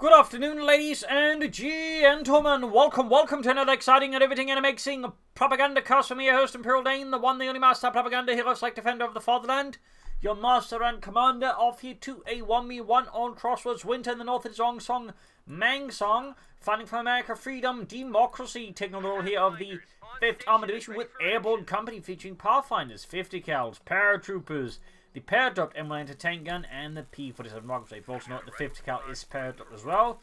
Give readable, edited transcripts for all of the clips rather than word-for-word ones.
Good afternoon, ladies and gentlemen. Welcome to another exciting and everything and amazing Propagandacast from your host, Imperial Dane, the one, the only master propaganda hero, like defender of the fatherland, your master and commander of here to a 1v1 on Crossroads Winter in the north. It's OngSongMangsong, fighting for America, freedom, democracy, taking on the role here of the 5th Armored Division with Airborne Company, featuring Pathfinders, 50 cals, paratroopers, the paratroop M1 anti-tank gun, and the P-47 rocket. You've also noted the 50 cal is paratroop as well.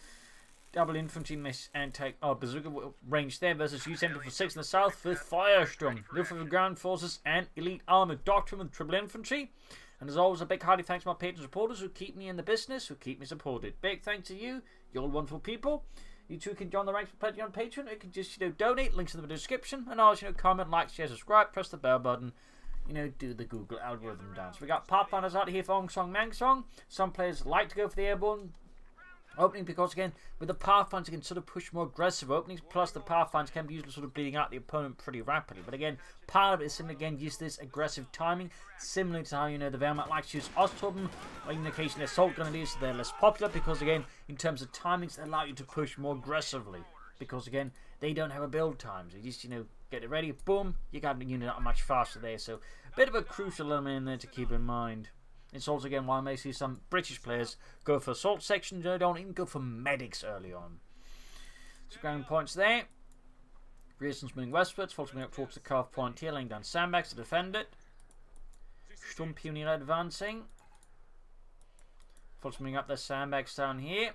Double infantry miss and take bazooka range there versus Use-m246 in the south with Feuersturm, Luftwaffe ground forces, and elite armored doctrine with triple infantry. And as always, a big hearty thanks to my patrons and supporters who keep me in the business, who keep me supported. Big thanks to you, you're all wonderful people. You too can join the ranks for pledging on Patreon. You can just, donate. Links in the description. And always, comment, like, share, subscribe, press the bell button. Do the Google algorithm down. So we got Pathfinders out here for OngSongMangsong. Some players like to go for the airborne opening because, again, with the Pathfinders, you can sort of push more aggressive openings. Plus, the Pathfinders can be used to sort of bleeding out the opponent pretty rapidly. But again, part of it is simply, again, use this aggressive timing, similar to how, the Wehrmacht likes to use Osthuben, or in the case of the assault grenadiers, they're less popular because, again, in terms of timings, they allow you to push more aggressively. Because, again, they don't have a build time. So you just, get it ready, boom, you got the unit out much faster there. So, a bit of a crucial element in there to keep in mind. It's also, again, why I may see some British players go for assault sections, they don't even go for medics early on. So, ground points there. Reasons moving westwards, Fulton moving up towards the carve point here, laying down sandbags to defend it. Sturmpioneer advancing. Fulton moving up their sandbags down here.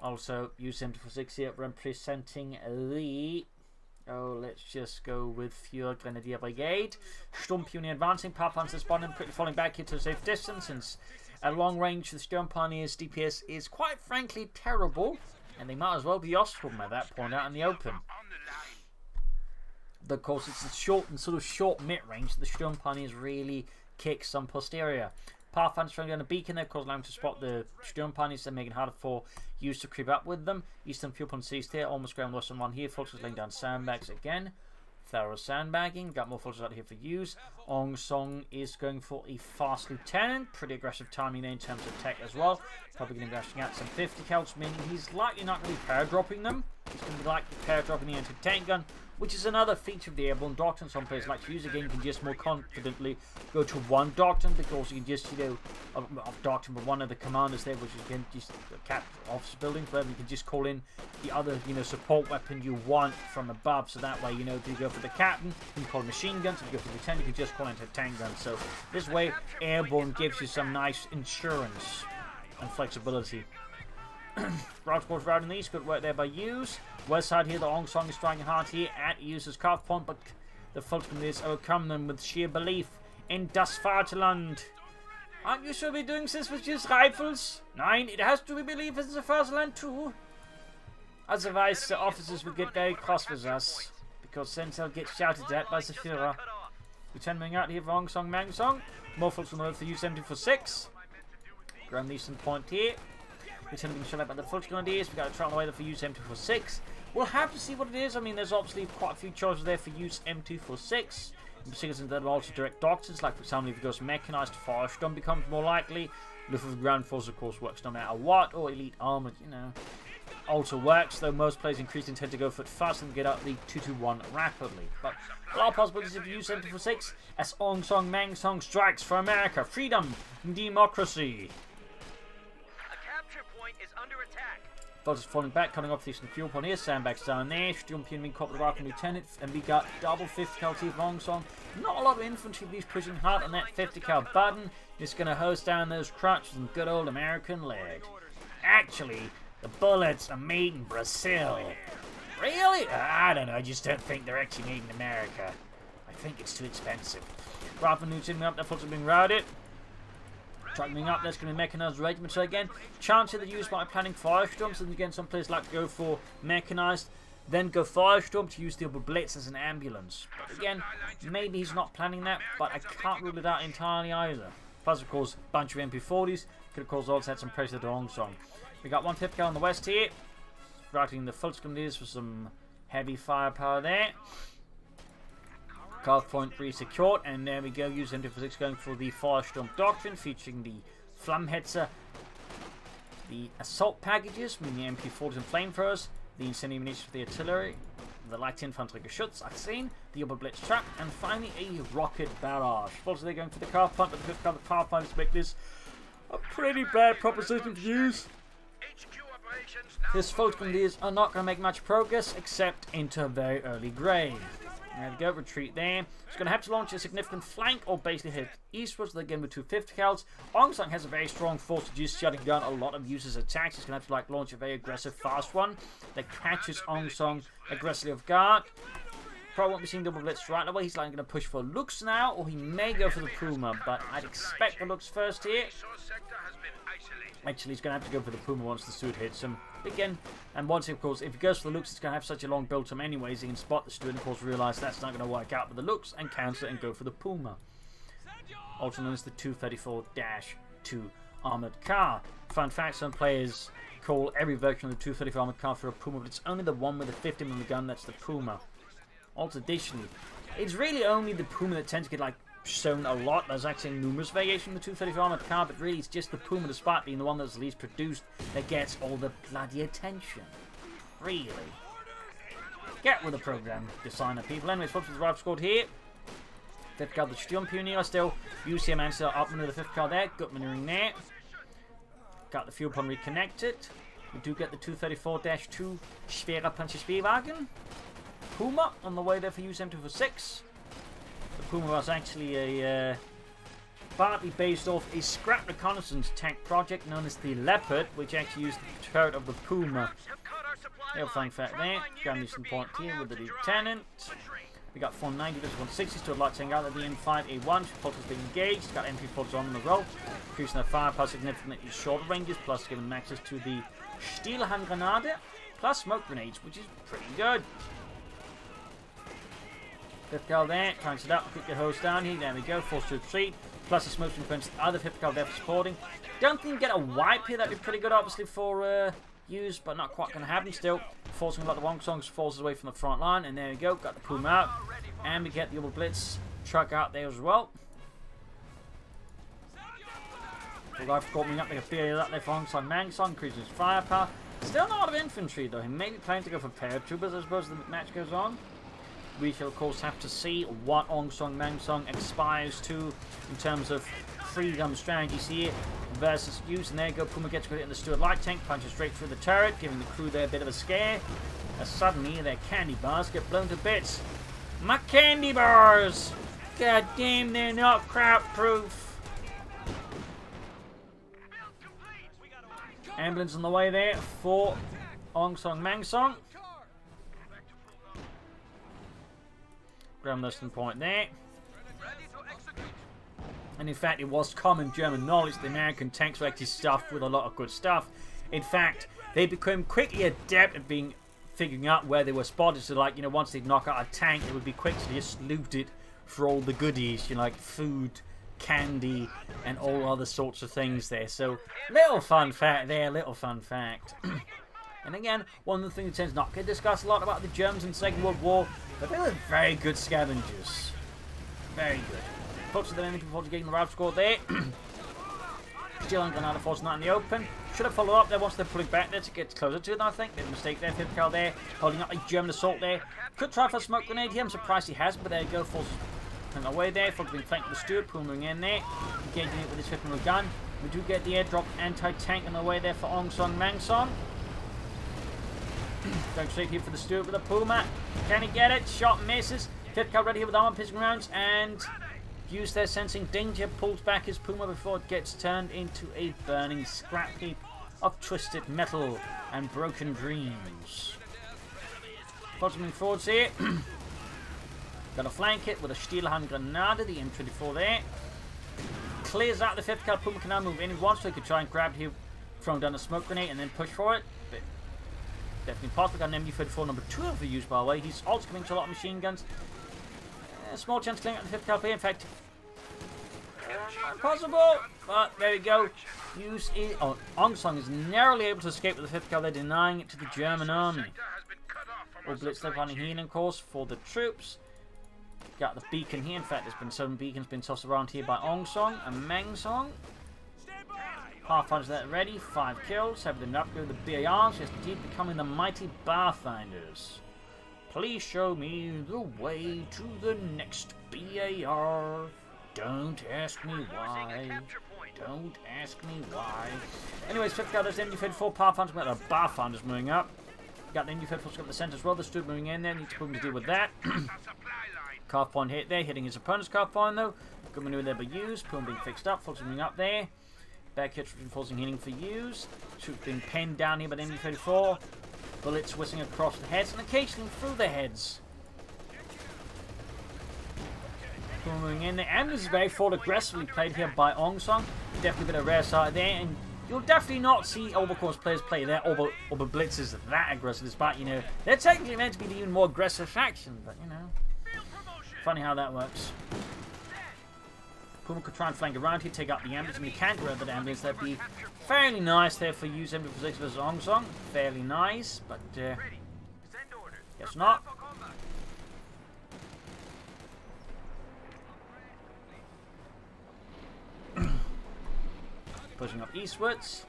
Also, Use-m246 here representing the... let's just go with Fuhrer Grenadier Brigade. Sturmpioneer advancing, Pathfinders responding, quickly falling back here to a safe distance, since at long range the Sturmpioneer's DPS is quite frankly terrible, and they might as well be Osthuben at that point out in the open. But of course, it's a short mid-range, the Sturmpioneers really kick some posterior. Pathfinders trying on a beacon there, of course, allowing to spot the Sturmpioneers and making it harder for Use to creep up with them. Eastern fuel point seized here, almost ground western one here. Fulters laying down sandbags again. Thorough sandbagging, got more Fulters out here for Use. OngSong is going for a fast lieutenant, pretty aggressive timing there in terms of tech as well. Probably going to be rushing out some 50 cals, meaning he's likely not going to be pair dropping them. He's going to be likely pair dropping the anti-tank gun, which is another feature of the airborne doctrine. Some players like to use. Again, you can just more confidently go to one doctrine because you can just, of doctrine, but one of the commanders there, which is again just a cap office building, where you can just call in the other, support weapon you want from above. So that way, if you go for the captain, you can call machine guns. If you go for the lieutenant, you can just call into tank guns. So this way, airborne gives you some nice insurance and flexibility. Route course route in the east, good work there by Use. West side here, the OngSong is striking hard here at Use's carve point, but the Fulton is overcome them with sheer belief in Das Vaterland. Aren't you sure we're doing this with just rifles? Nein, it has to be belief in the Vaterland too. Otherwise, the officers will get very cross with us, because then they'll get shouted at by the Führer. Lieutenant moving out here for OngSongMangsong. More Fulton over for Use-m246. Grand Eastern point here. Lieutenant being shot at by the Fulton Grenadiers. We've got a trial away there for Use-m246. We'll have to see what it is. I mean, there's obviously quite a few choices there for Use-m246. In particular, there are also direct doctrines, like for example, if it goes mechanized, Feuersturm becomes more likely. Luftwaffe ground force, of course, works no matter what, or elite armored, also works, though most players increasingly tend to go for it fast and get out the 2-2-1 rapidly. But there are possibilities if you use Use-m246 as OngSongMangsong strikes for America, freedom, and democracy. Fulters falling back, coming off the eastern fuel point here. Sandbags down there. Sturmpioneer being caught with the rifle lieutenant. And we got double 50 cal T for OngSong. Not a lot of infantry, but he's pushing hard on that 50 cal button. He's going to hose down those crutches and good old American lead. Actually, the bullets are made in Brazil. Really? I don't know. I just don't think they're actually made in America. I think it's too expensive. Rifle lieutenant up there. Fulters being routed. Tracking up, there's going to be mechanized regiment. So again, chance that used by planning Feuersturms, and again, some players like to go for mechanized, then go Feuersturm to use the Blitz as an ambulance. But again, maybe he's not planning that, but I can't rule it out entirely either. Plus, of course, a bunch of MP40s could, of course, also add some pressure to OngSong. We got one 50 cal on the west here, routing the Fulton Grenadiers for some heavy firepower there. Carve point 3 secured, and there we go. Use-m246 going for the Feuersturm Doctrine, featuring the Flammhetzer The assault packages, meaning the MP40s and flamethrowers, the incendiary munitions for the artillery, the light infantry Geschütz, I've seen, the upper blitz trap, and finally a rocket barrage. Also, they're going for the car plant, but the 5th car, the power plants make this a pretty bad proposition to use. His Feuersturm are not going to make much progress except into a very early grave. There we go, retreat there. He's going to have to launch a significant flank or basically head eastwards again with 2 5th cals. OngSong has a very strong force to just shutting down a lot of users' attacks. He's going to have to launch a very aggressive fast one that catches OngSong aggressively off guard. Probably won't be seeing double blitz right away. He's going to push for Lux now, or he may go for the Puma, but I'd expect the Lux first here. Actually, he's going to have to go for the Puma once the Steward hits him. Again, and once, of course, if he goes for the Lux, it's going to have such a long build time anyways. He can spot the Steward and, of course, realise that's not going to work out with the Lux and cancel it and go for the Puma. Also known as the 234-2 armoured car. Fun fact, some players call every version of the 234 armoured car for a Puma, but it's only the one with the 50mm gun that's the Puma. Also, additionally, it's really only the Puma that tends to get, shown a lot. There's actually numerous variations of the 234 armoured car, but really it's just the Puma, despite being the one that's least produced, that gets all the bloody attention. Really. Get with the program, designer people. Anyways, what's the drive squad here? 5th car, the Sturmpionier still. USF up under the 5th car there. Good maneuvering there. Got the fuel pump reconnected. We do get the 234-2 Schwerer Panzerspielwagen. Puma on the way there for Use-m246. The Puma was actually a partly based off a scrap reconnaissance tank project known as the Leopard, which actually used the turret of the Puma. Little fun fact there. Got mission point here with the lieutenant. We got 490 versus 160s to a light tank out of the M5A1. Pulse has been engaged. Got MP40s on the roll. Increasing their firepower significantly shorter ranges, plus giving them access to the Stielhandgranate, plus smoke grenades, which is pretty good. 5th car there, cranks it up, quick get hose down here, there we go, forced to retreat, plus the smoke defense, the other 5th car there for supporting. Don't think we get a wipe here, that'd be pretty good obviously for use, but not quite going to happen still. Forcing a lot of OngSong's forces away from the front line, and there we go, got the Puma out, and we get the other blitz truck out there as well. The guy caught me up like a theory of that there for OngSongMangsong, increasing his firepower. Still not a lot of infantry though, he may be planning to go for paratroopers I suppose as the match goes on. We shall of course have to see what OngSongMangsong aspires to in terms of freedom strategies here versus use. And there you go, Puma gets hit in the Steward light tank, punches straight through the turret, giving the crew there a bit of a scare. As suddenly their candy bars get blown to bits. My candy bars! God damn, they're not crowd proof. Ambulance on the way there for OngSongMangsong. Ground listing point there. And in fact, it was common German knowledge that the American tanks were actually stuffed with a lot of good stuff. In fact, they became quickly adept at figuring out where they were spotted. So, once they'd knock out a tank, it would be quick to just loot it for all the goodies, like food, candy, and all other sorts of things there. So, little fun fact there, little fun fact. And again, one of the things that tends not to get discussed a lot about the Germans in the Second World War, but they were very good scavengers. Very good. Folks, the enemy before getting the route score there. Still on Granada Force not in the open. Should have followed up there once they're pulling back there to get closer to them, I think. Bit of a mistake there. 5th car there, holding up a German assault there. Could try for a smoke grenade here. I'm surprised he has, but there you go. Force on the way there. Folks being flanked with the Steward, pulling in there. Engaging it with his 50mm gun. We do get the airdrop anti-tank on the way there for OngSongMangsong. Going straight here for the Steward with a Puma. Can he get it? Shot misses. 5th car ready here with armor piercing rounds, and use their sensing danger, pulls back his Puma before it gets turned into a burning scrap heap of twisted metal and broken dreams. Bottoming forwards here. Got to flank it with a Stielhandgranate, the M24 there. Clears out the 5th car. Puma can now move in if he wants to. He could try and grab here, throw down a smoke grenade and then push for it. But definitely possible. Got an MD-34 number 2 for use, by the way. He's also coming to a lot of machine guns. Small chance of clearing out the 5th car here, in fact. Possible! But there we go. OngSong is narrowly able to escape with the 5th car. They're denying it to the German army. All blitz left running here, of course, for the troops. Got the beacon here. In fact, there's been 7 beacons been tossed around here by OngSong and Mangsong. Pathfinders that are ready. 5 kills. Have them upgrade the BARs. Yes, indeed, becoming the mighty Pathfinders. Please show me the way to the next BAR. Don't ask me why. Don't ask me why. Anyways, 5th guy, there's the MD-34 Pathfinders. The Pathfinders moving up. Got the MD-34 up the centre as well. The Stood moving in there. Need to put him to deal with that. Calf point hit there. Hitting his opponent's calf point though. Good maneuver there by Use. Pum being fixed up. Fox moving up there. Back hit reinforcing healing for Use. Shoot being pinned down here by the MD-34. Bullets whistling across the heads and occasionally through the heads. Moving in there. Ambulance is very forward aggressively played here by OngSong. Definitely a bit of rare side there, and you'll definitely not see overcourse players play there over blitzes that aggressive, despite, you know, they're technically meant to be the even more aggressive faction, but, you know, funny how that works. Puma could try and flank around here, take out the ambulance, and we can't grab that ambulance. That'd be fairly nice there for Use-m246 versus OngSong. Fairly nice, but guess not. Pushing up eastwards.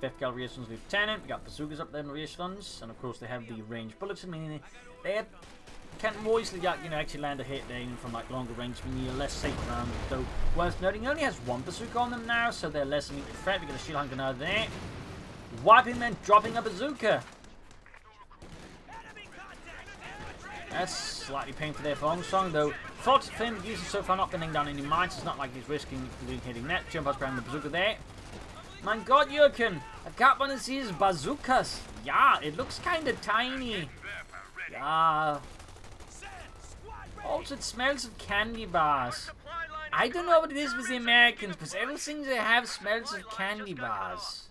5th Cavalry Echelon's Lieutenant. We got bazookas up there in the echelons, and of course they have the ranged bullets. I mean, they can more easily, you know, actually land a hit there even from like longer range. I mean, you're less safe around. Though worth noting, he only has 1 bazooka on them now, so they're less immediate threat. We got a shield hunter now there, wiping them, dropping a bazooka. That's slightly painful there for OngSong, though. Fortunate for him, Uses so far not pinning down any mines. It's not like he's risking hitting that. Jump us grabbing the bazooka there. My God, Jürgen, I can't want to see his bazookas. Yeah, it looks kind of tiny. Yeah. Also, it smells of candy bars. I don't know what it is with the Americans, but everything they have smells of candy bars.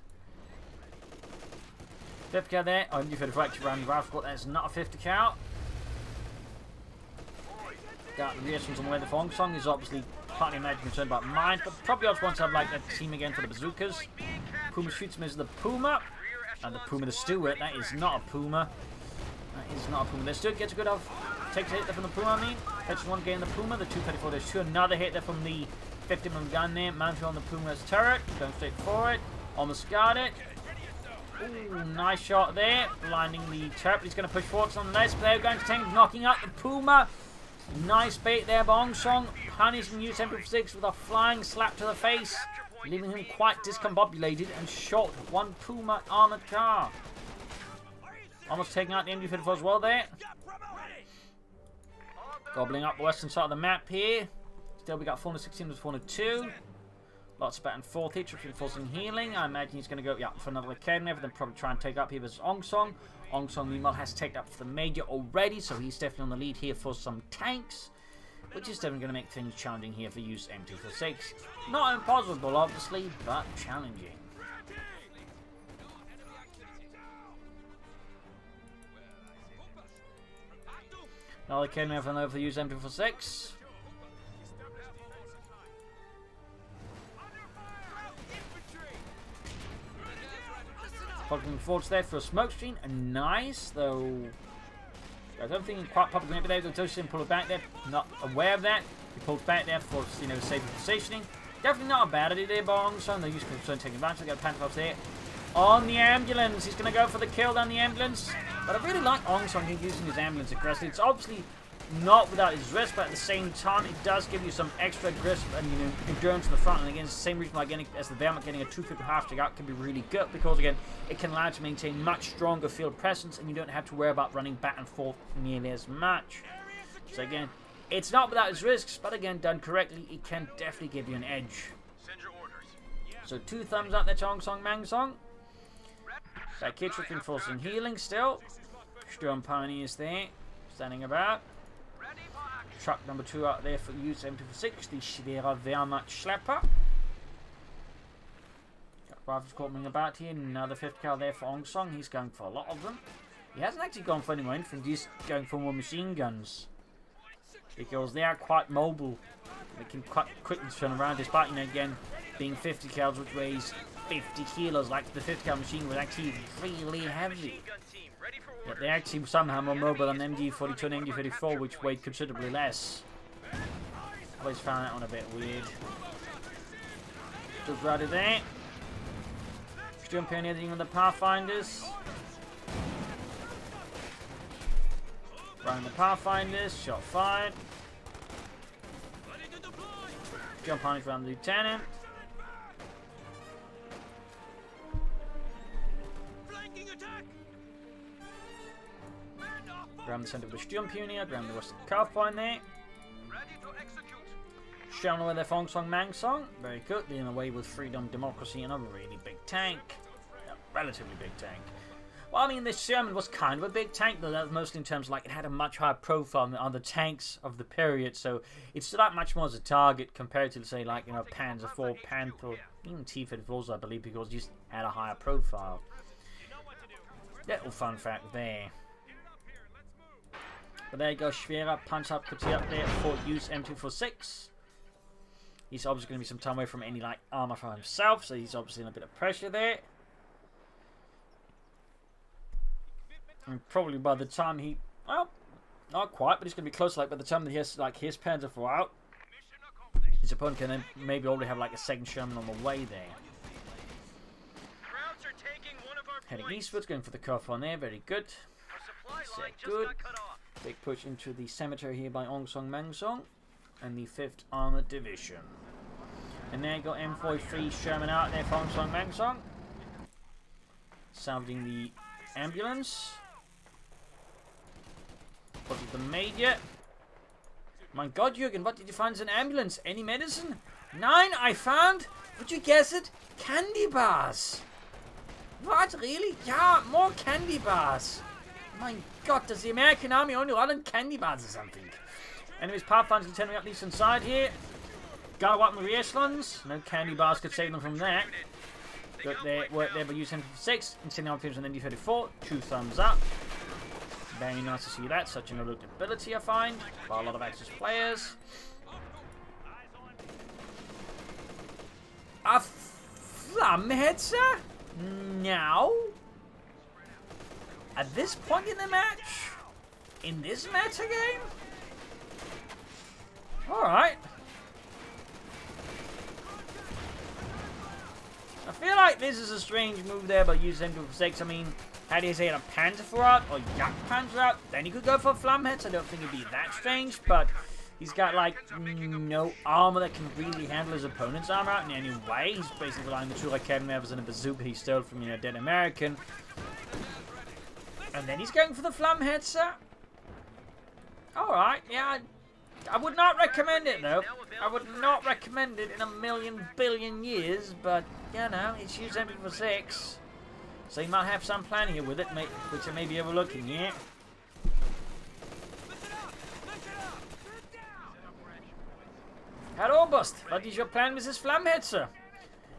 50 cal there. Oh, you've had a fracture around the rifle squad. That's not a 50 cal. Got the reactions on the way the OngSong is obviously partly imagine concerned about mine, but probably also wants to have like that team again for the bazookas. Puma shoots him as the Puma. And the Puma the Stewart. That is not a Puma. That is not a Puma. The Stewart gets a good off. Takes a hit there from the Puma, I mean. Catches one getting the Puma. The 234 there's 2. Another hit there from the 50mm gun there. Mounted on the Puma's turret. Going straight for it. Almost got it. Ooh, nice shot there. Blinding the turret. He's going to push forward on the next player. Going to tank, knocking out the Puma. Nice bait there by OngSong, punishing Use-m246 with a flying slap to the face, leaving him quite discombobulated and shot 1 Puma armored car. Almost taking out the MD-34 as well there. Gobbling up the western side of the map here. Still we got 416 to 402. Lots of back and forth here, reinforcing healing. I imagine he's going to go for another academy, then probably try and take up here versus OngSong. OngSong meanwhile has taken up for the major already, so he's definitely on the lead here for some tanks, which is definitely going to make things challenging here for Use-m246. Not impossible, obviously, but challenging. Another academy over for Use-m246. Fucking forwards there for a smoke screen, and nice, though I don't think he quite probably going to be able to touch him, pull it back there, not aware of that. He pulled back there for, you know, safer positioning. Definitely not a bad idea there by OngSong. They're used to taking advantage. They got Panther there on the ambulance. He's going to go for the kill down the ambulance, but I really like OngSong using his ambulance aggressively. It's obviously not without his risk, but at the same time, it does give you some extra grip and, you know, endurance in the front. And again, it's the same reason why getting, as the Wehrmacht, getting a 250 half take out can be really good, because again, it can allow you to maintain much stronger field presence, and you don't have to worry about running back and forth nearly as much. So again, it's not without its risks, but again, done correctly, it can definitely give you an edge. So 2 thumbs up there to OngSongMangsong. That kid's reinforcing healing still. Sturm Pioneers there, standing about. Truck number 2 out there for Use-m246, the Schwere Wehrmacht Schlepper. Got rifles coming about here, another 50 cal there for OngSong. He's going for a lot of them. He hasn't actually gone for any more infantry, he's going for more machine guns, because they are quite mobile. They can quite quickly turn around, despite, you know, again, being 50 cals, which weighs 50 kilos, like the 50 cal machine was actually really heavy. Yet they actually somehow more mobile than MD-42 and MD-34, which weighed considerably less. Always found that one a bit weird. Just right there. Sturm Pioneer dealing with the Pathfinders. Running the Pathfinders, shot fired. Sturm Pioneers around the Lieutenant. Around the center of the Sturm Pioneer, around the rest of the Pathfinder there. Showing away their OngSongMangsong. Very good. Leading away with freedom, democracy, and a really big tank. A relatively big tank. Well, I mean, this Sherman was kind of a big tank, though that was mostly in terms of, like, it had a much higher profile than other tanks of the period, so it stood out much more as a target compared to, say, like, you know, Panzer IV, Panther, even T-54s, I believe, because it just had a higher profile. Little fun fact there. But there you go, Schwerer Panzerhauptquartier up there for Use-m246. He's obviously going to be some time away from any, like, armor for himself, so he's obviously in a bit of pressure there. And probably by the time he, well, not quite, but he's going to be close. Like by the time that he has like his Panzer IV out, his opponent can then maybe already have like a second Sherman on the way there. Heading eastwards, going for the cuff on there. Very good. Set good. Big push into the cemetery here by OngSongMangsong and the 5th Armored Division. And there you go, M43 Sherman out there for OngSongMangsong, salvaging the ambulance. What have they made yet? My God, Jürgen, what did you find in an ambulance? Any medicine? 9, I found, would you guess it? Candy bars. What, really? Yeah, more candy bars. My God, does the American Army only run on candy bars or something? Anyways, Pathfinder's continuing up the eastern side here. Gotta wipe the echelons. No candy bars could save them from that. Got their work there by Use-m246, Incendiary Arms and then D34. 2 thumbs up. Very nice to see that. Such an overlooked ability, I find, by a lot of Axis players. A Flammhetzer? Now? At this point in the match? In this meta game? Alright. I feel like this is a strange move there by Use-m246. I mean, had he said a Panzer IV out or Jagdpanzer out, then he could go for Flammhetzer. I don't think it'd be that strange, but he's got like no armor that can really handle his opponent's armor out in any way. He's basically relying on the 2 Raketenwerfers and a bazooka he stole from, you know, dead American. And then he's going for the Flammhetzer. Alright, yeah, I would not recommend it though. I would not recommend it in a million billion years, but you know, it's Use-m246. So you might have some plan here with it, which I may be overlooking here. Herr Oberst, what is your plan with this Flammhetzer?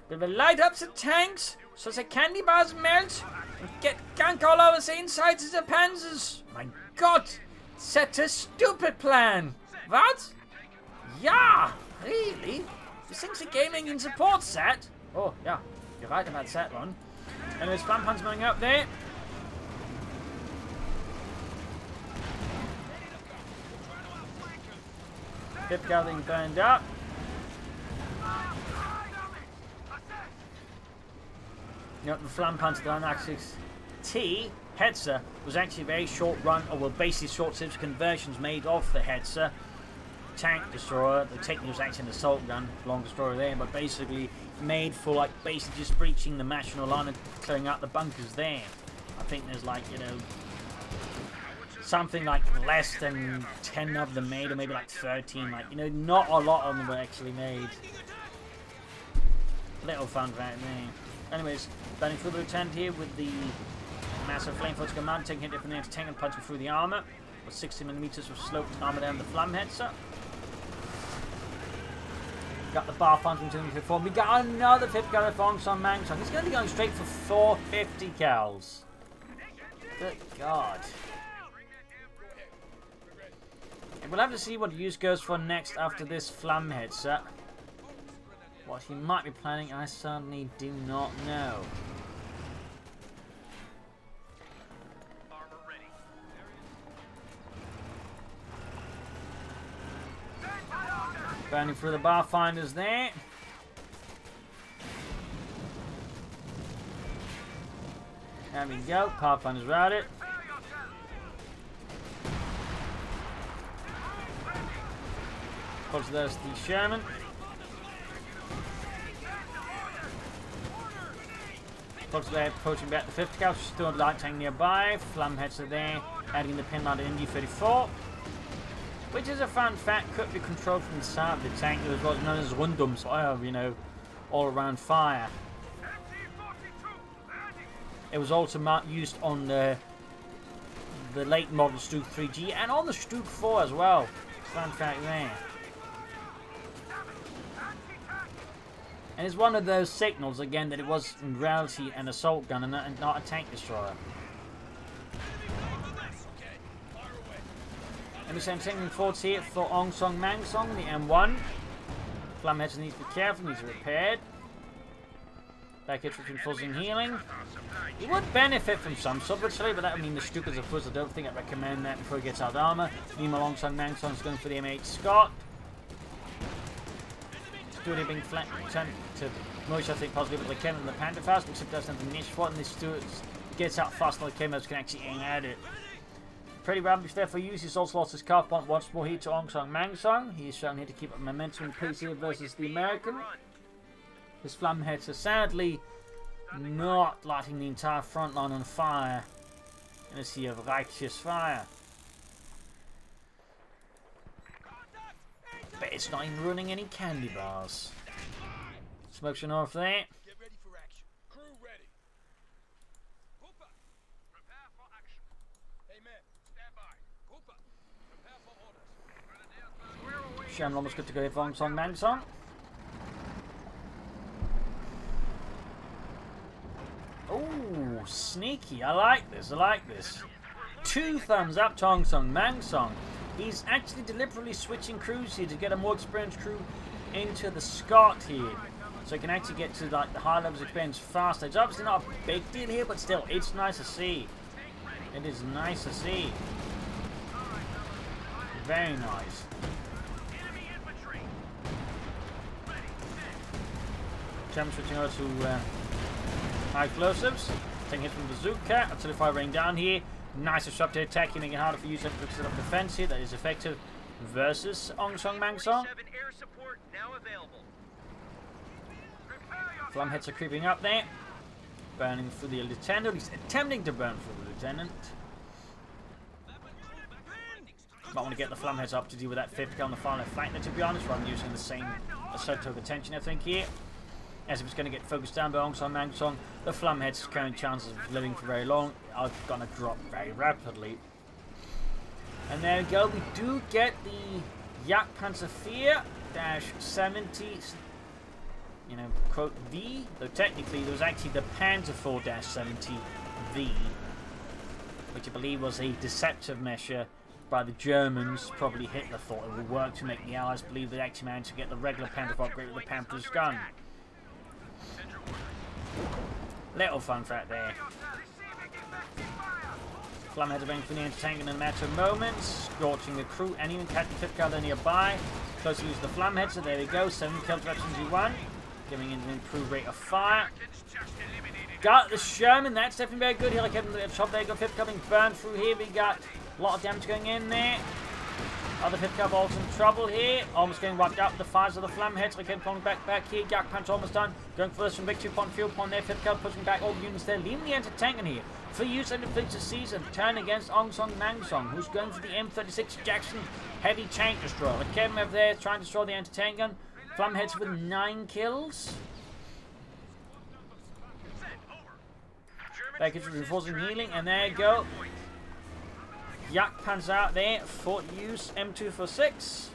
We will light up the tanks so the candy bars melt and get gunk all over the insides of the panzers. My God, such a stupid plan. What? Yeah, really? You think the gaming in supports that? Oh, yeah, you're right about that one. And there's Flampan's going up there. Pip gathering burned up. You know, the Flampans to the Axis T Hetzer was actually a very short run, or well, basically short-lived conversions made of the Hetzer tank destroyer. The technique was actually an assault gun, long destroyer there, but basically made for like basically just breaching the national line and clearing out the bunkers there. I think there's like, you know, something like less than 10 of them made, or maybe like 13. Like, you know, not a lot of them were actually made. Little fun fact there. Anyways, burning through the lieutenant here with the massive flamethrower command, taking a hit from the tank and punching through the armor with 60mm of sloped armor down the Flammhetzer. Got the bar funds from 254. We got another 50 cal for OngSongMangsong. He's going to be going straight for 450 cals. Good God. And we'll have to see what Use goes for next after this Flammhetzer. What he might be planning, I certainly do not know. Burning through the bar finders there. There we go. Pathfinder's routed. Of course, there's the Sherman. Of course, they're approaching back the 5th Scout. Still a light tank nearby. Flamheads are there, adding the pin on the MG34. Which is a fun fact, could be controlled from the side of the tank. It was known as Rundumsfeuer, you know, all around fire. It was also used on the late model Stuke 3G and on the Stuke 4 as well. Fun fact there. And it's one of those signals, again, that it was in reality an assault gun and not a tank destroyer. And we're sending forwards here for OngSongMangsong, the M1. Flamheads need to be careful, needs to be repaired. Back here, reinforcing healing. He would benefit from some subwitchery, but that would mean the Stuke is a fuzz. I don't think I'd recommend that before he gets out armor. Meanwhile, OngSongMangsong is going for the M8 Scott. Stuart being flanked to merge, I think, possibly with the Kim and the Panda fast, except that's not the niche spot, and this Stuart gets out fast, and the Kimmers can actually aim at it. Pretty rubbish there for use. He's also lost his car point once more here to OngSongMangsong. He's shown here to keep up momentum in pace here versus the American. His Flamheads are sadly not lighting the entire front line on fire in a sea of righteous fire. But it's not even running any candy bars. Smoke shot off there. Get ready for action. Crew ready. Cooper, prepare for action. Amen. Stand by. Cooper, prepare for orders. Sherman almost good to go here for OngSongMangsong. Oh, sneaky. I like this. I like this. 2 thumbs up to OngSongMangsong. He's actually deliberately switching crews here to get a more experienced crew into the Scott here. So he can actually get to like the high levels of experience faster. It's obviously not a big deal here, but still, it's nice to see. It is nice to see. Very nice. Sherman switching over to high explosives. Taking hits from the bazooka. Artillery raining down here. Nice disruptive attack, making it harder for USF to set up defense here. That is effective versus OngSongMangsong. Flamheads are creeping up there. Burning through the lieutenant, at least attempting to burn through the lieutenant. Might want to get the Flamheads up to deal with that 5th gun on the far left flank there, to be honest, rather than using the same assault of attention, I think, here. As if it's going to get focused down by OngSongMangsong, the Flamheads' current chances of living for very long are going to drop very rapidly. And there we go, we do get the Jagdpanzer-4-70, you know, quote, V, though technically there was actually the Panzer-4-70V, which I believe was a deceptive measure by the Germans. Probably Hitler thought it would work to make the Allies believe they actually managed to get the regular Panzer upgrade with the Panther's gun. Little fun fact there. Flamheads are being for the anti-tank in a matter of moments, scorching the crew and even catching the 5th car nearby. Close to use the Flamheads, so there we go. 7 kills to G1, giving it an improved rate of fire. Got the Sherman, that's definitely very good. Here, like at the top, there you go. 5th car being burned through here. We got a lot of damage going in there. Other 5th car balls in trouble here. Almost getting wiped out with the fires of the Flamheads. Like pulling back here. Jagdpanzer almost done. Going for this from victory upon field upon their 5th car, pushing back all the units there. Leaving the anti-tank in here. For use and defense this season. Turn against OngSongMangsong, who's going for the M36 Jackson heavy tank destroyer. Like Kevin over there trying to destroy the anti-tank gun. Flamheads with 9 kills. Back into reinforcing healing, and there you go. Jagdpanzer out there for Use-m246.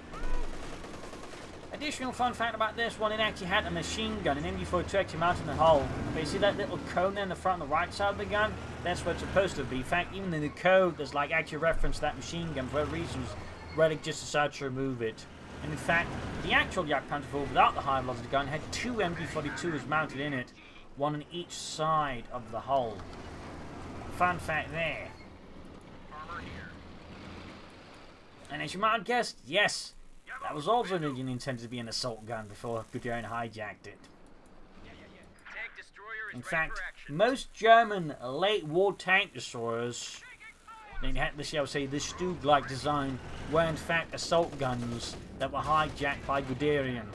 Additional fun fact about this one, it actually had a machine gun, an MG42 actually mounted in the hull. But you see that little cone there in the front and the right side of the gun? That's what it's supposed to be. In fact, even in the code, there's like actually reference to that machine gun for reasons. Relic just decided to remove it. And in fact, the actual Jagdpanzer 4 without the high velocity gun had 2 MG42s mounted in it, one on each side of the hull. Fun fact there. And as you might have guessed, yes, that was also originally intended to be an assault gun before Guderian hijacked it. Tank destroyer In fact, most German late war tank destroyers, let's say the Stug-like design, were in fact assault guns that were hijacked by Guderian.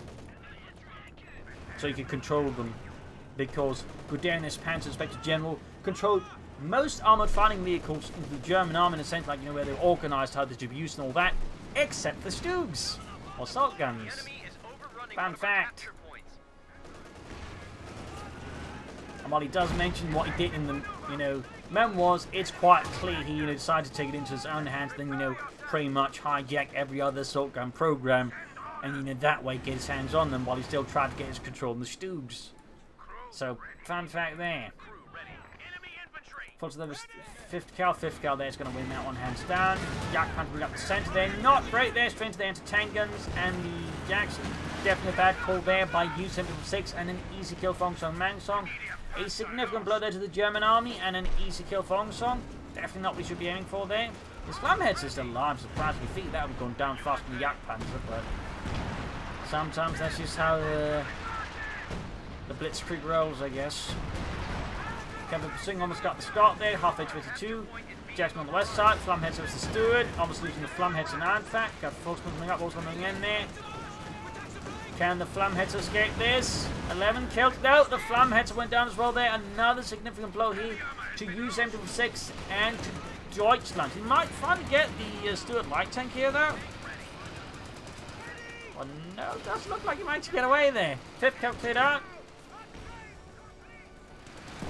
So you could control them, because Guderian as Panzer Inspector General controlled most armoured fighting vehicles in the German army, in a sense, like, you know, where they were organised, how they should be used and all that, except the Stugs, or assault guns. Fun fact. And while he does mention what he did in the, you know, memoirs, it's quite clear he, you know, decided to take it into his own hands, then, you know, pretty much hijack every other assault gun program, and, you know, that way get his hands on them while he still tried to get his control on the Stugs. So, fun fact there. Folks, there was 5th cal there is going to win that one hands down. Yak Panther up the centre there, not great there, straight into the anti-tank guns, and the Jackson, definitely a bad call there by Use-m246, and an easy kill for OngSongMangsong. A significant blow there to the German army, and an easy kill for OngSong. Definitely not what we should be aiming for there. His Flamheads is still alive, surprisingly. I think that would have gone down faster than the Yak Panther, but sometimes that's just how the Blitzkrieg rolls, I guess. Kevin Pursuing almost got the Scott there, halfway to 52. Jackson on the west side, Flamheads was the steward, almost losing the Flamheads in Anfac. Got Folksman coming up, also coming in there. Can the Flamheads escape this? 11 killed. No, the Flamheads went down as well there. Another significant blow here to Use-m246 and to Deutschland. He might finally get the Stuart light tank here, though. Well, no, it doesn't look like he might get away there. 5th kill cleared out.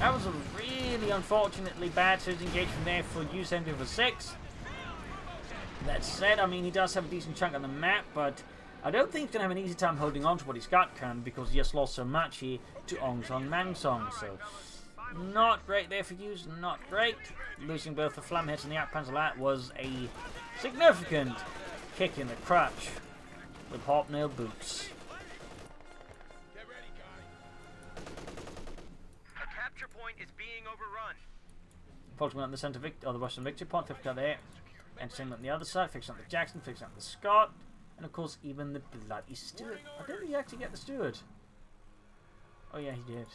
That was a really unfortunately bad surge engagement there for Use-m246. That said, I mean, he does have a decent chunk on the map, but I don't think he's going to have an easy time holding on to what he's got currently, because he has lost so much here to OngSongMangsong. So, not great there for Use, not great. Losing both the Flamheads and the Panzer was a significant kick in the crotch with hobnail boots. Is being overrun. Folks went on the centre or the Western victory point, 5th cal there. And same on the other side, fixing up the Jackson, fixing up the Scott, and of course even the bloody Steward. I didn't he actually get the Steward? Oh yeah, he did.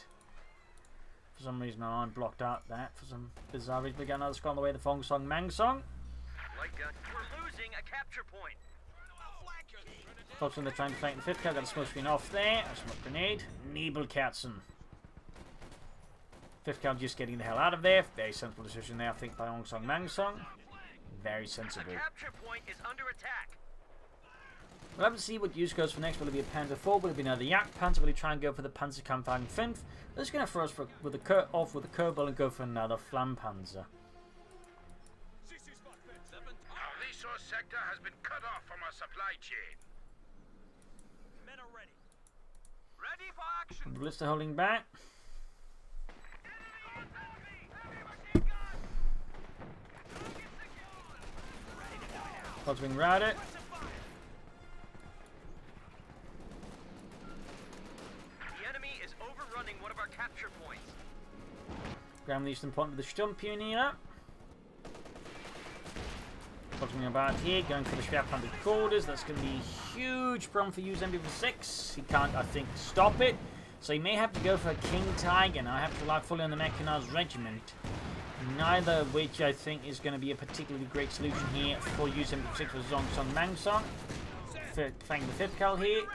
For some reason I blocked out that. For some bizarre reason we got another Scott on the way to OngSongMangsong. We're losing a capture point. Folks when they're trying to flank the 5th cal, got a smoke screen off there, a smoke grenade, Nebelkerzen. 5th cal just getting the hell out of there. Very sensible decision there, I think, by OngSongMangsong. Very sensible. Capture point is under attack. We'll have to see what Use goes for next. Will it be a Panzer IV? Will it be another Yak Panzer? Will he try and go for the Panzerkampfwagen 5th? Let's go for us with a curveball and go for another Flampanzer. Our resource sector has been cut off from our supply chain. Men are ready. Ready for action. Blister holding back. Pod's being routed. The enemy is overrunning one of our capture points. Graham the eastern point with the Sturmpioneer. Pod's being about here, going for the Schwerpanzer quarters. That's going to be a huge problem for Use-m246. He can't, I think, stop it. So he may have to go for a King Tiger. Now I have to rely fully on the Mechanized Regiment. Neither of which I think is going to be a particularly great solution here for Use-m246 with OngSongMangsong. Flanking the 5th cal here.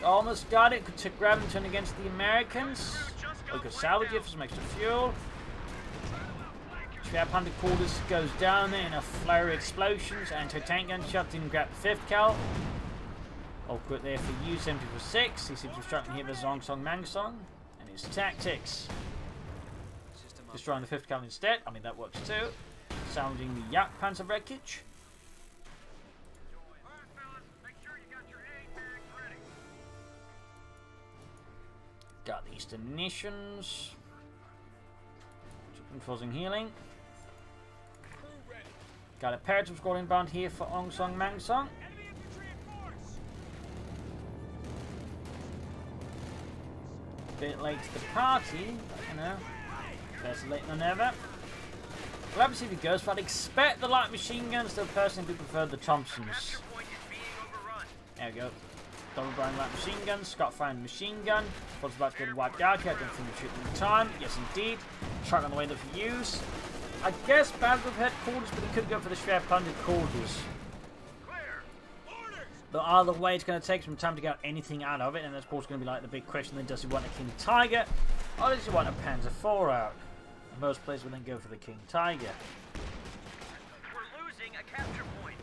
Almost got it. Could grab and turn against the Americans. We could salvage it for some extra fuel. Schwerpanzer quarters goes down there in a flurry of explosions. Anti-tank gun shot in, grab the 5th cal. All good there for Use-m246. He seems to be struggling here with OngSongMangsong and his tactics. Destroying the 5th cal instead. I mean, that works too. Sounding the Yak Panzer wreckage. Got the Eastern Nations. Enforcing healing. Got a Paradigm squad inbound here for OngSongMangsong. Bit late to the party, but you know. Better late than never. We'll have to see if he goes for it. I'd expect the light machine guns, though personally we prefer the Thompsons. There we go. Double blind light machine gun. Scott firing machine gun. What's about to get wiped out here. I don't think we're shooting in time. Yes, indeed. Truck on the way there for use. I guess Battle Group headquarters, but he could go for the Shred Plundered quarters. The other way it's going to take some time to get anything out of it, and that's of course going to be like the big question then, does he want a King Tiger, or does he want a Panzer IV out? And most players will then go for the King Tiger. We're losing a capture point.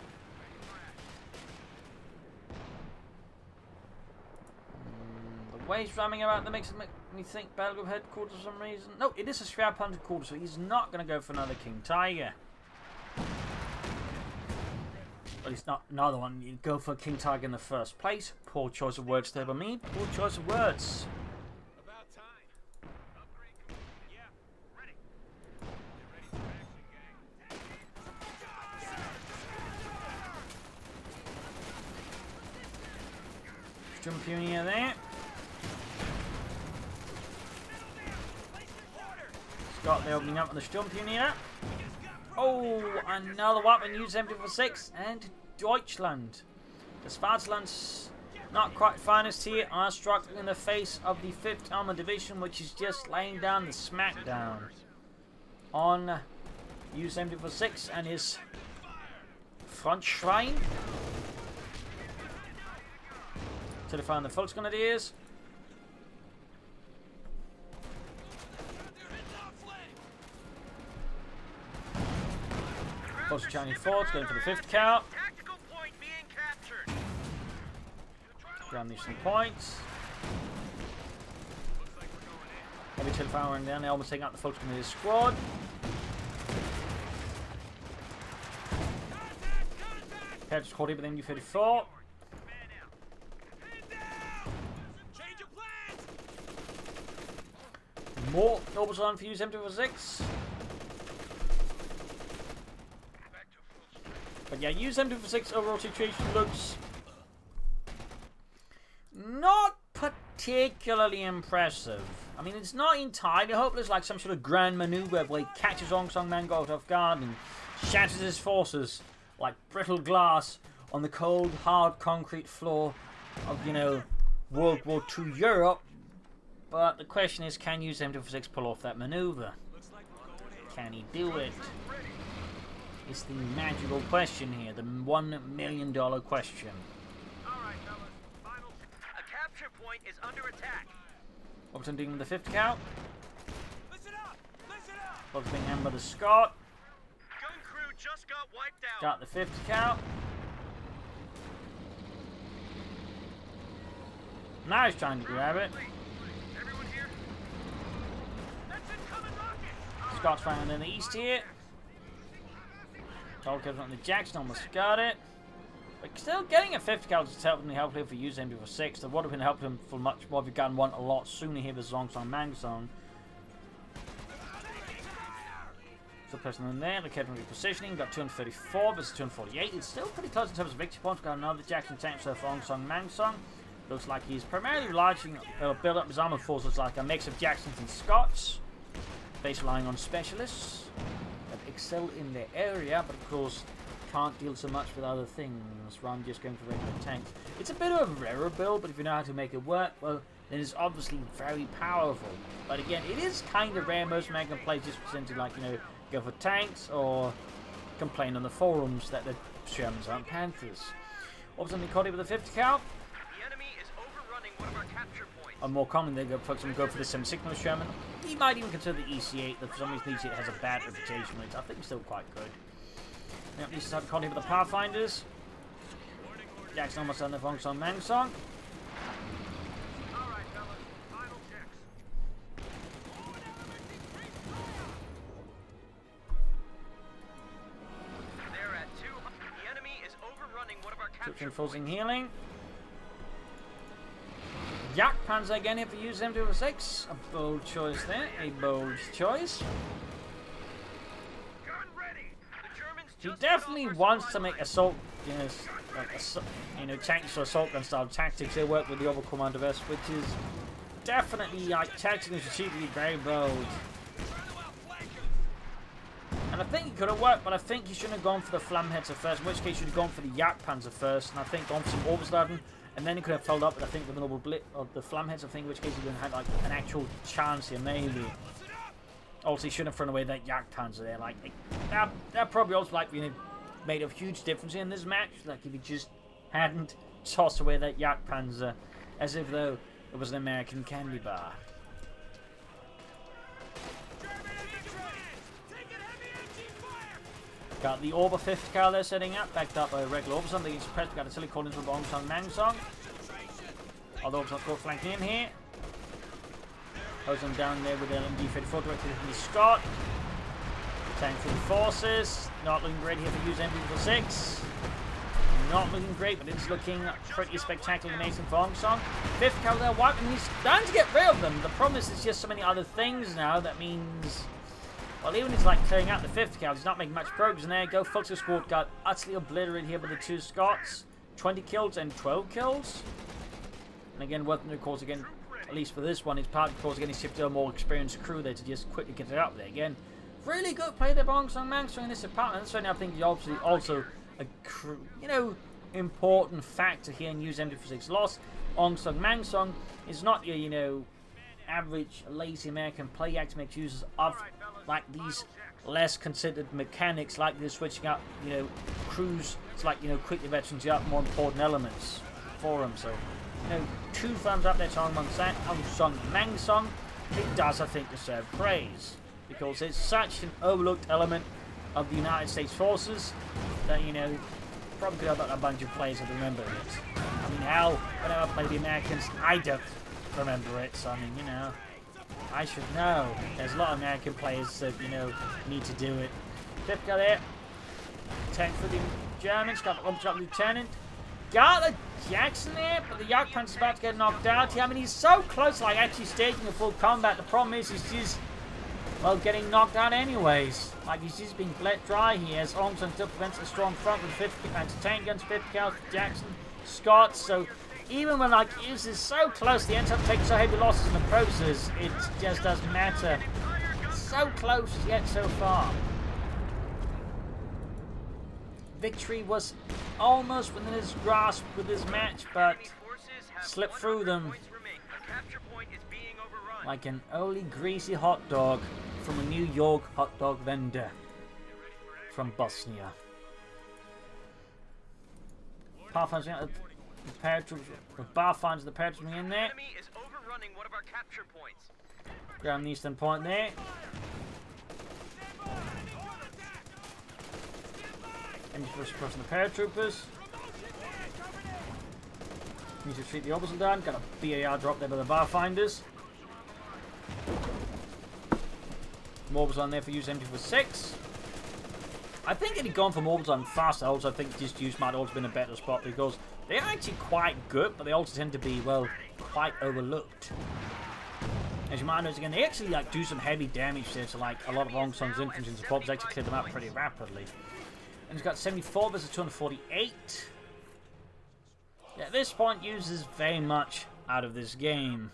The way he's ramming about that makes me think Battle Group headquarters for some reason. No, it is a Shred Plundered quarter, so he's not going to go for another King Tiger. But it's not another one. You go for King Tiger in the first place. Poor choice of words there by me. Poor choice of words. About time. Upgrade. Yeah, ready. Get ready for action, gang. Jump Pioneer there. Scott there opening up on the Sturm Pioneer. Oh, another weapon, Use-m246 and Deutschland. The Schwarzland's not quite finest here, are struggling in the face of the 5th Armored Division, which is just laying down the smackdown on Use-m246 and his front shrine. To define the Volksgrenadiers. Close Chinese forts, going for the 5th count. Tactical point being captured. Ground these some points. Heavy artillery firing down, they're almost taking out the Volksgrenadier squad. Heads caught here, but then U-34. More nobles on for Use-m246. But yeah, Use-m246 overall situation looks not particularly impressive. I mean, it's not entirely hopeless, like some sort of grand maneuver where he catches OngSongMangsong off guard and shatters his forces like brittle glass on the cold, hard concrete floor of, you know, World War II Europe. But the question is, can Use-m246 pull off that maneuver? Can he do it? It's the magical question here, the $1 million question. Alright, fellas. Final. A capture point is under attack. What's I'm doing with the 5th count? Listen up! Listen up! What's being handled by the Scott? Gun crew just got wiped out. Got the 5th count. Now he's trying to grab it. Everyone here? That's incoming rocket. Scott's firing in the east here. Tolkien's on the Jackson, almost got it. But still getting a 5th count is helping helpfully for Use-m246. That would have been helping him for much more if he'd gotten one a lot sooner here with OngSongMangsong. Still person in there, the captain repositioning, got 234 versus 248. It's still pretty close in terms of victory points. Got another Jackson tank for OngSongMangsong. Looks like he's primarily build up his armor forces like a mix of Jacksons and Scots, based relying on specialists that excel in their area, but of course can't deal so much with other things rather than just going for regular tanks. It's a bit of a rarer build, but if you know how to make it work, well, then it's obviously very powerful. But again, it is kind of rare. Most American players just tend to, like, you know, go for tanks or complain on the forums that the Shermans aren't Panthers. What was something caught with the 5th count? The enemy is overrunning one of our capture points. Or more common, they go for the 76mm Sherman. You might even consider the EC8, that for some reason the EC8 has a bad reputation, which I think is still quite good. Now, this is how to call here with the Pathfinders. Jackson almost done the OngSongMangsong. Alright, fellas. Final checks. They're at 200. The enemy is overrunning one of our capture Enforcing points. healing. Jagdpanzer again here for Use-m246. A bold choice there. A bold choice. Gun ready. The Germans He just definitely got off wants our to make supply assault, tanks or assault gun style tactics. They work with the other Command of S, which is definitely like tactically and strategically very bold. And I think it could have worked, but I think he shouldn't have gone for the Flammheads first, in which case you should have gone for the Jagdpanzer first, and I think gone for some Oberstaden And then he could have followed up with, I think, with an orbital blitz of the flamheads, I think, in which case he would have had like an actual chance here, maybe. Also, he shouldn't have thrown away that Jagdpanzer there. Like, that probably also like made a huge difference in this match. Like, if he just hadn't tossed away that Jagdpanzer, as if though it was an American candy bar. Got the Orber 5th car there setting up, backed up by a regular Orbison. They get suppressed. We got a silly call into the OngSongMangsong. Although Orbison's still flanking in here. Hose them down there with the LMD-34 directed from the Scott. Tank for the forces. Not looking great here for Use-m246. Not looking great, but it's looking pretty spectacular amazing for OngSong. 5th car there wiping. He's starting to get rid of them. The problem is there's just so many other things now. That means, well, even if he's like clearing out the 5th cal, he's not making much progress. And there you go, Fox's squad got utterly obliterated here by the 2 Scots. 20 kills and 12 kills. And again, worth noting, of course, again, at least for this one, it's partly because again, he shifted a more experienced crew there to just quickly get it up there. Again, really good play there by OngSongMangsong in this apartment. So now I think he's obviously also a crew, you know, important factor here in Use-m246 loss. OngSongMangsong is not your, you know, average lazy American player. He actually makes use of like these less considered mechanics, like they're switching up, you know, crews to like, you know, quickly veterans up more important elements for him. So, you know, 2 thumbs up there to OngSongMangsong. It does, I think, deserve praise because it's such an overlooked element of the United States forces that, you know, probably could have a bunch of players that remember it. I mean, hell, whenever I play the Americans, I don't remember it, so I mean, you know, I should know. There's a lot of American players that, you know, need to do it. 5th guy there. Tank for the Germans. Got the Rump Lieutenant. Got a Jackson there, but the Jagdpanzer's about to get knocked out here. I mean, he's so close to like actually staging a full combat. The problem is he's just, well, getting knocked out anyways. Like, he's just being bled dry here as OngSong still prevents a strong front with 50 anti-tank guns, 50 cal Jackson, Scott. So even when like Use is so close, he ends up taking so heavy losses in the process. It just doesn't matter. So close yet so far. Victory was almost within his grasp with this match, but slipped through them like an oily greasy hot dog from a New York hot dog vendor from Bosnia. Pathfinder, the paratroopers, the Pathfinder, the paratroopers in there. Grab an eastern point there. And first person, the paratroopers. Need to treat the opposite down. Got a BAR drop there by the Barfinders. Morbs on there for Use-m246. I think if he'd gone for Morbs on faster, I think just Use might also been a better spot because they're actually quite good, but they also tend to be, well, quite overlooked. As you might notice again, they actually like do some heavy damage there to like a lot of OngSong's infantry and support. They actually clear them out pretty rapidly. And he's got 74 versus 248. Yeah, at this point, Use is very much out of this game.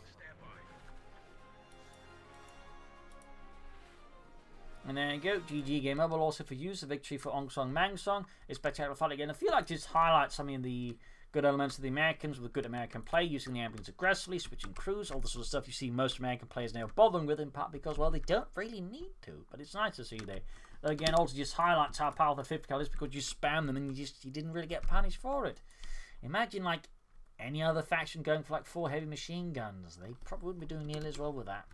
And there you go, GG game over. Also for Use, a victory for OngSongMangsong. It's spectacular fight again. I feel like just highlight some of the good elements of the Americans with good American play, using the ambulance aggressively, switching crews, all the sort of stuff you see most American players now bothering with, in part because, well, they don't really need to. But it's nice to see there. Again, also just highlights how powerful the 5th cal is because you spam them and you didn't really get punished for it. Imagine like any other faction going for like 4 heavy machine guns. They probably wouldn't be doing nearly as well with that.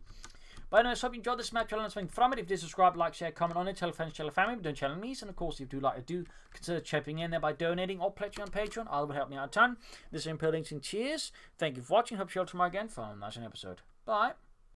But anyways, hope you enjoyed this match. Learn something from it. If you did, subscribe, like, share, comment on it. Tell friends, tell family. Don't channel me. And of course, if you do like to do, consider chipping in there by donating or pledging on Patreon. All would help me out a ton. This is Imperial Links and cheers. Thank you for watching. Hope you all tomorrow again for another episode. Bye.